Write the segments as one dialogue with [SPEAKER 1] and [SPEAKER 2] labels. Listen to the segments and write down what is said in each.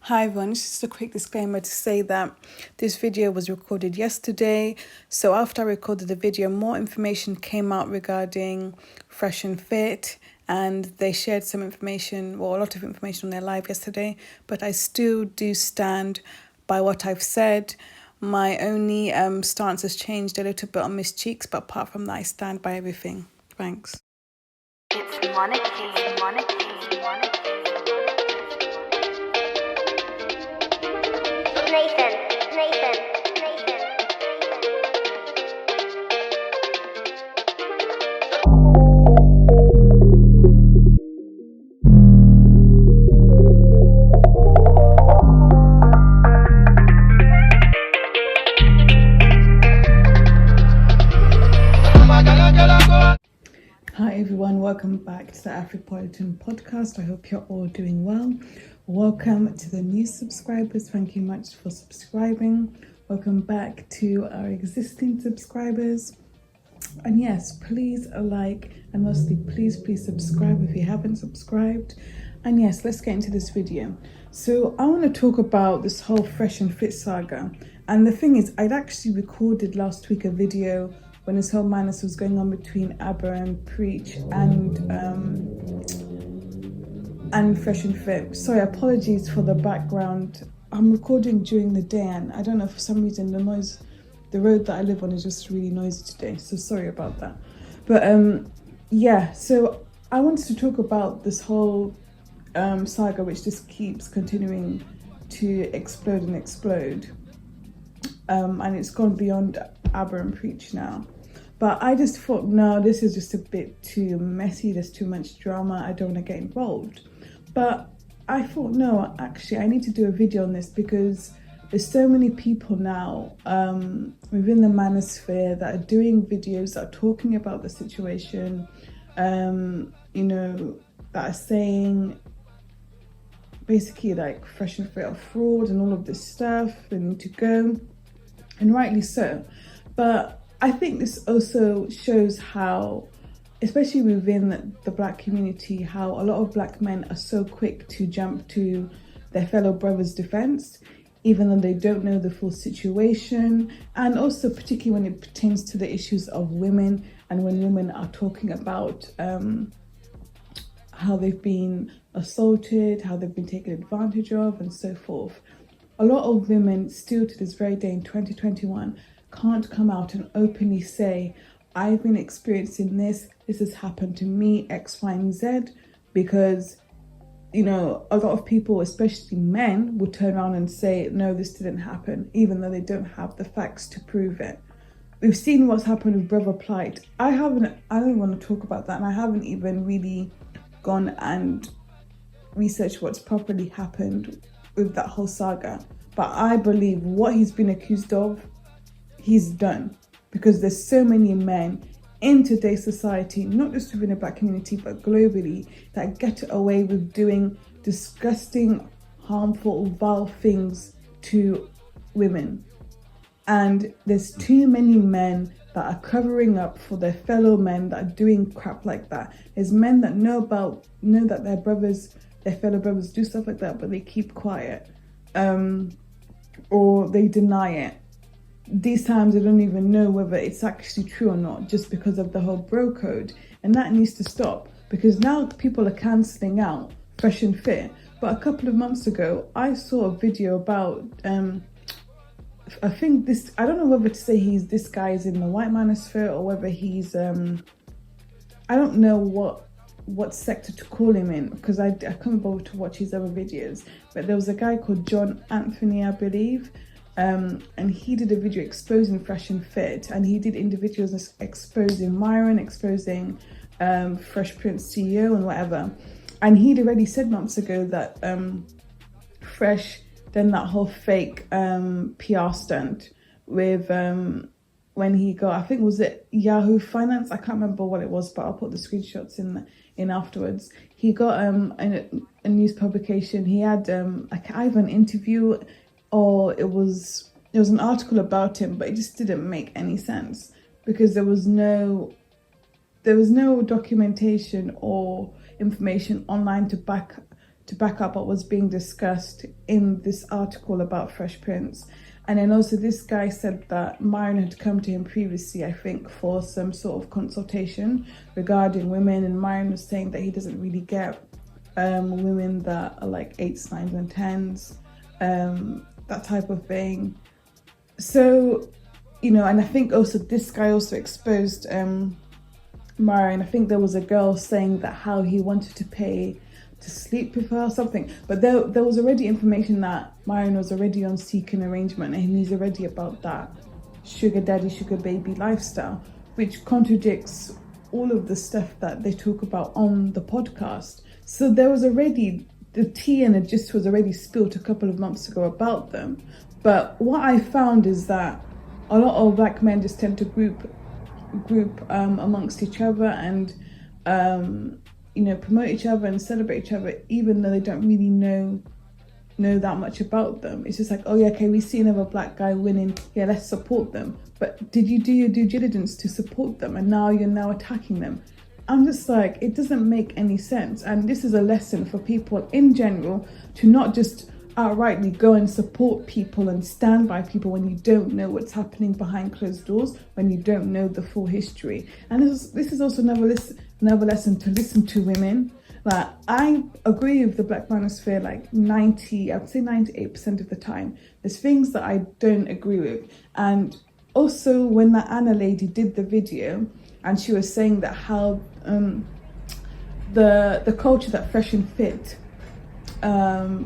[SPEAKER 1] Hi everyone, this is just a quick disclaimer to say that this video was recorded yesterday. So after I recorded the video, more information came out regarding Fresh and Fit, and they shared some information, well, a lot of information on their live yesterday, but I still do stand by what I've said. My only stance has changed a little bit on Miss Cheeks, but apart from that, I stand by everything. Thanks.
[SPEAKER 2] It's Monica. Nathan.
[SPEAKER 1] Hi everyone, welcome back to the Afropolitan podcast. I hope you're all doing well. Welcome to the new subscribers. Thank you much for subscribing. Welcome back to our existing subscribers. And yes, please like, and mostly please subscribe if you haven't subscribed. And yes, let's get into this video. So I want to talk about this whole Fresh and Fit saga. And the thing is, I'd actually recorded last week a video when this whole madness was going on between ABBA and Preach and Fresh and Fit. Sorry, apologies for the background. I'm recording during the day, and I don't know, for some reason the road that I live on is just really noisy today, so sorry about that. But yeah, so I wanted to talk about this whole saga, which just keeps continuing to explode, and it's gone beyond ABBA and Preach now. But I just thought, no, this is just a bit too messy, there's too much drama, I don't want to get involved. But I thought, no, actually I need to do a video on this, because there's so many people now within the Manosphere that are doing videos, that are talking about the situation, that are saying basically like Fresh and Fit are fraud and all of this stuff, they need to go, and rightly so. But I think this also shows how, especially within the black community, how a lot of black men are so quick to jump to their fellow brother's defense, even though they don't know the full situation. And also particularly when it pertains to the issues of women, and when women are talking about how they've been assaulted, how they've been taken advantage of, and so forth. A lot of women still to this very day in 2021 can't come out and openly say, I've been experiencing this has happened to me, X, Y, and Z, because a lot of people, especially men, will turn around and say, no, this didn't happen, even though they don't have the facts to prove it. We've seen what's happened with Brother Plight. I don't want to talk about that, and I haven't even really gone and researched what's properly happened with that whole saga. But I believe what he's been accused of, he's done, because there's so many men in today's society, not just within the black community, but globally, that get away with doing disgusting, harmful, vile things to women. And there's too many men that are covering up for their fellow men that are doing crap like that. There's men that know that their fellow brothers do stuff like that, but they keep quiet, or they deny it. These times they don't even know whether it's actually true or not, just because of the whole bro code. And that needs to stop, because now people are cancelling out Fresh and Fit. But a couple of months ago, I saw a video about, I don't know whether to say this guy is in the white manosphere, or whether he's, I don't know what sector to call him in, because I couldn't bother to watch his other videos. But there was a guy called John Anthony, I believe, and he did a video exposing Fresh and Fit, and he did individuals exposing Myron, exposing Fresh Prince CEO and whatever. And he'd already said months ago that Fresh done that whole fake PR stunt with when he got, I think, was it Yahoo Finance? I can't remember what it was, but I'll put the screenshots in afterwards. He got a news publication. He had either an interview, or it was an article about him, but it just didn't make any sense, because there was no documentation or information online to back to back up what was being discussed in this article about Fresh Prince. And then also this guy said that Myron had come to him previously, I think, for some sort of consultation regarding women, and Myron was saying that he doesn't really get women that are like 8s, 9s and 10s, that type of thing. So, you know, and I think also this guy also exposed Myron. I think there was a girl saying that how he wanted to pay to sleep with her or something, but there was already information that Myron was already on seeking arrangement, and he's already about that sugar daddy, sugar baby lifestyle, which contradicts all of the stuff that they talk about on the podcast. So there was already, the tea and the gist was already spilled a couple of months ago about them. But what I found is that a lot of black men just tend to group amongst each other and you know, promote each other and celebrate each other, even though they don't really know that much about them. It's just like, oh yeah, okay, we see another black guy winning, yeah, let's support them. But did you do your due diligence to support them? And now you're now attacking them. I'm just like, it doesn't make any sense. And this is a lesson for people in general to not just outrightly go and support people and stand by people when you don't know what's happening behind closed doors, when you don't know the full history. And this is also another lesson to listen to women. Like, I agree with the Black Manosphere like 98% of the time. There's things that I don't agree with. And also when that Anna lady did the video and she was saying that how the culture that Fresh and Fit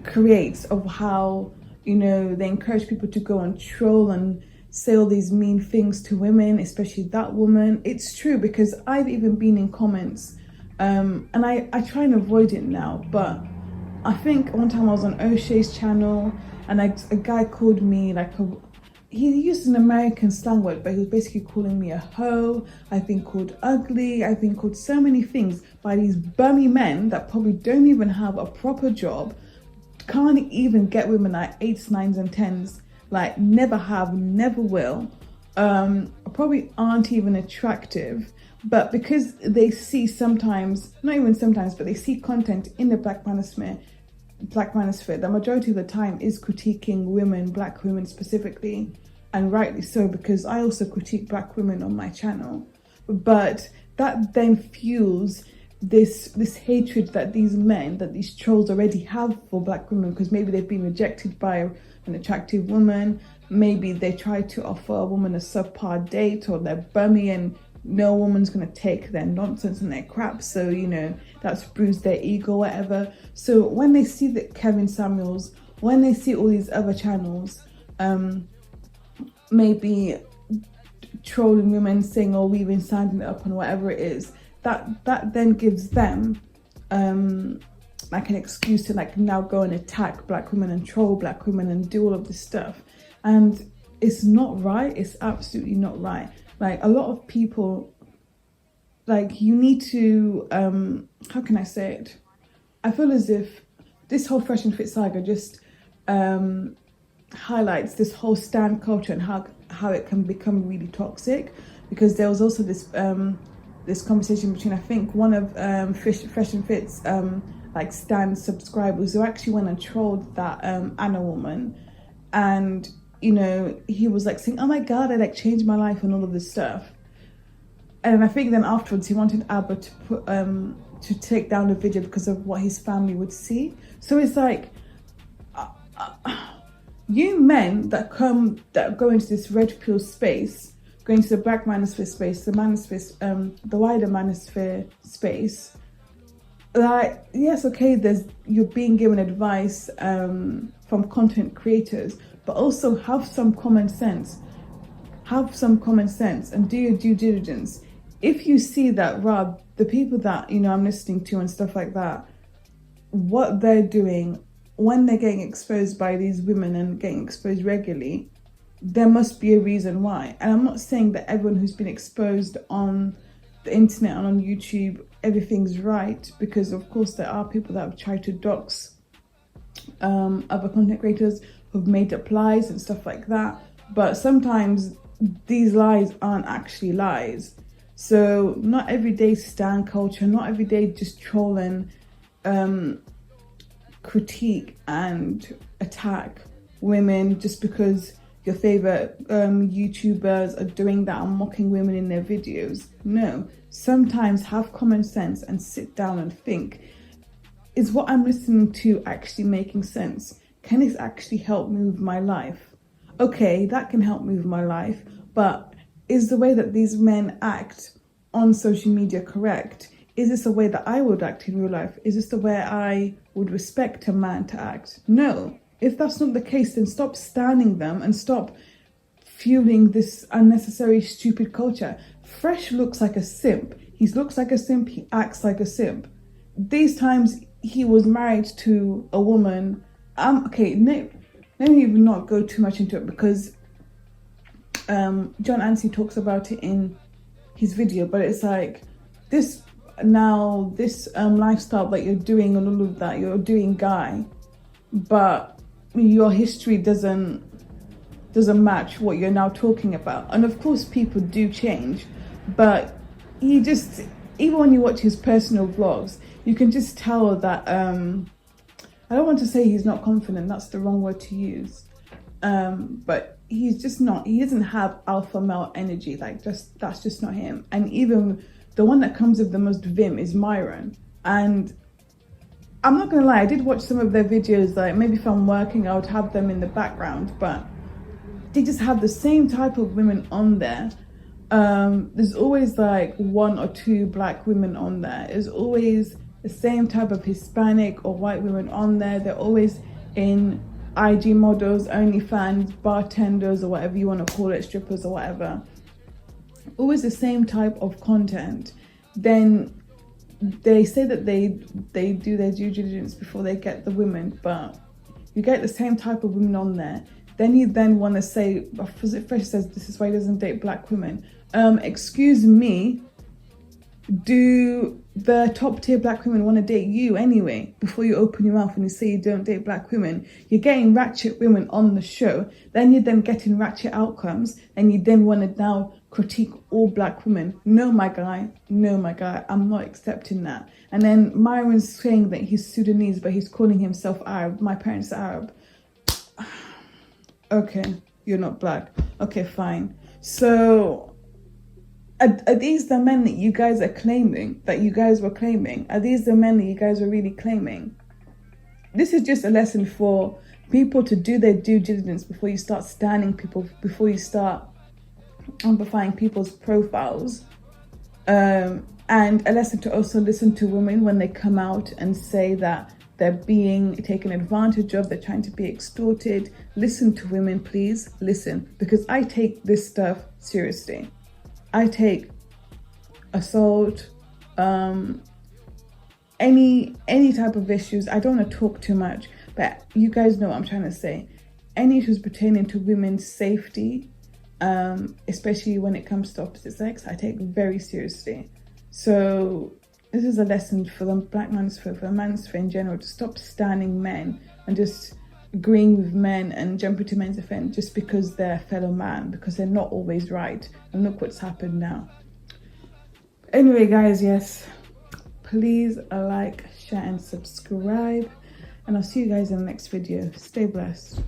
[SPEAKER 1] creates, of how, you know, they encourage people to go and troll and say all these mean things to women, especially that woman. It's true, because I've even been in comments and I try and avoid it now, but I think one time I was on O'Shea's channel and a guy called me like he used an American slang word, but he was basically calling me a hoe. I've been called ugly. I've been called so many things by these bummy men that probably don't even have a proper job, can't even get women at 8s, 9s and 10s, like never have, never will, probably aren't even attractive. But because they see sometimes, not even sometimes, but they see content in the Black Manosphere, the majority of the time is critiquing women, black women specifically, and rightly so, because I also critique black women on my channel. But that then fuels this hatred that these men, that these trolls already have for black women, because maybe they've been rejected by an attractive woman, maybe they try to offer a woman a subpar date, or they're bummy and no woman's gonna take their nonsense and their crap, so you know that's bruised their ego, whatever. So when they see that Kevin Samuels, when they see all these other channels maybe trolling women, saying, oh, we've been standing up and whatever it is, that then gives them like an excuse to like now go and attack black women and troll black women and do all of this stuff. And it's not right. It's absolutely not right. Like, a lot of people, like, you need to, how can I say it? I feel as if this whole Fresh and Fit saga just highlights this whole stan culture and how it can become really toxic. Because there was also this this conversation between, I think, one of Fresh and Fit's like stan subscribers, who actually went and trolled that Anna woman. And you know, he was like saying, oh my God, I like changed my life and all of this stuff. And I think then afterwards he wanted Abba to put to take down the video because of what his family would see. So it's like, you men that go into this red pill space, go into the Black Manosphere space, the Manosphere, the wider Manosphere space, like, yes, okay, you're being given advice from content creators, but also have some common sense. Have some common sense and do your due diligence. If you see that, Rob, the people that, you know, I'm listening to and stuff like that, what they're doing when they're getting exposed by these women and getting exposed regularly, there must be a reason why. And I'm not saying that everyone who's been exposed on the internet and on YouTube, everything's right, because of course there are people that have tried to dox other content creators who've made up lies and stuff like that. But sometimes these lies aren't actually lies. So not every day stan culture, not every day just trolling critique and attack women just because your favorite YouTubers are doing that and mocking women in their videos. No, sometimes have common sense and sit down and think, is what I'm listening to actually making sense? Can this actually help move my life? Okay, that can help move my life, but is the way that these men act on social media correct? Is this a way that I would act in real life? Is this the way I would respect a man to act? No. If that's not the case, then stop standing them and stop fueling this unnecessary stupid culture. Fresh looks like a simp. He looks like a simp, he acts like a simp. These times he was married to a woman. Okay, let me even not go too much into it because John Anstey talks about it in his video, but it's like this lifestyle that you're doing and all of that, you're doing, guy, but your history doesn't match what you're now talking about. And of course people do change, but he just, even when you watch his personal vlogs, you can just tell that I don't want to say he's not confident, that's the wrong word to use, but he's just not, he doesn't have alpha male energy, like that's just not him. And even the one that comes with the most vim is Myron. And I'm not gonna lie, I did watch some of their videos, like maybe if I'm working I would have them in the background, but they just have the same type of women on there. There's always like 1 or 2 black women on there. There's always the same type of Hispanic or white women on there. They're always in IG models, OnlyFans, bartenders, or whatever you want to call it, strippers or whatever. Always the same type of content. Then they say that they do their due diligence before they get the women, but you get the same type of women on there. Then you then want to say, Fresh says this is why he doesn't date black women. Excuse me, do the top tier black women want to date you anyway? Before you open your mouth and you say you don't date black women, you're getting ratchet women on the show, then you're then getting ratchet outcomes, and you then want to now critique all black women. No, my guy, I'm not accepting that. And then Myron's saying that he's Sudanese, but he's calling himself Arab. My parents are Arab. Okay, you're not black. Okay, fine. So are these the men that you guys are claiming, that you guys were claiming? Are these the men that you guys were really claiming? This is just a lesson for people to do their due diligence before you start standing people, before you start amplifying people's profiles. And a lesson to also listen to women when they come out and say that they're being taken advantage of, they're trying to be extorted. Listen to women, please, listen, because I take this stuff seriously. I take assault, any type of issues. I don't want to talk too much, but you guys know what I'm trying to say. Any issues pertaining to women's safety, especially when it comes to opposite sex, I take very seriously. So this is a lesson for the Black Manosphere, for the Manosphere in general, to stop standing men and just agreeing with men and jumping to men's defense just because they're a fellow man, because they're not always right. And look what's happened now. Anyway, guys, yes, please like, share and subscribe, and I'll see you guys in the next video. Stay blessed.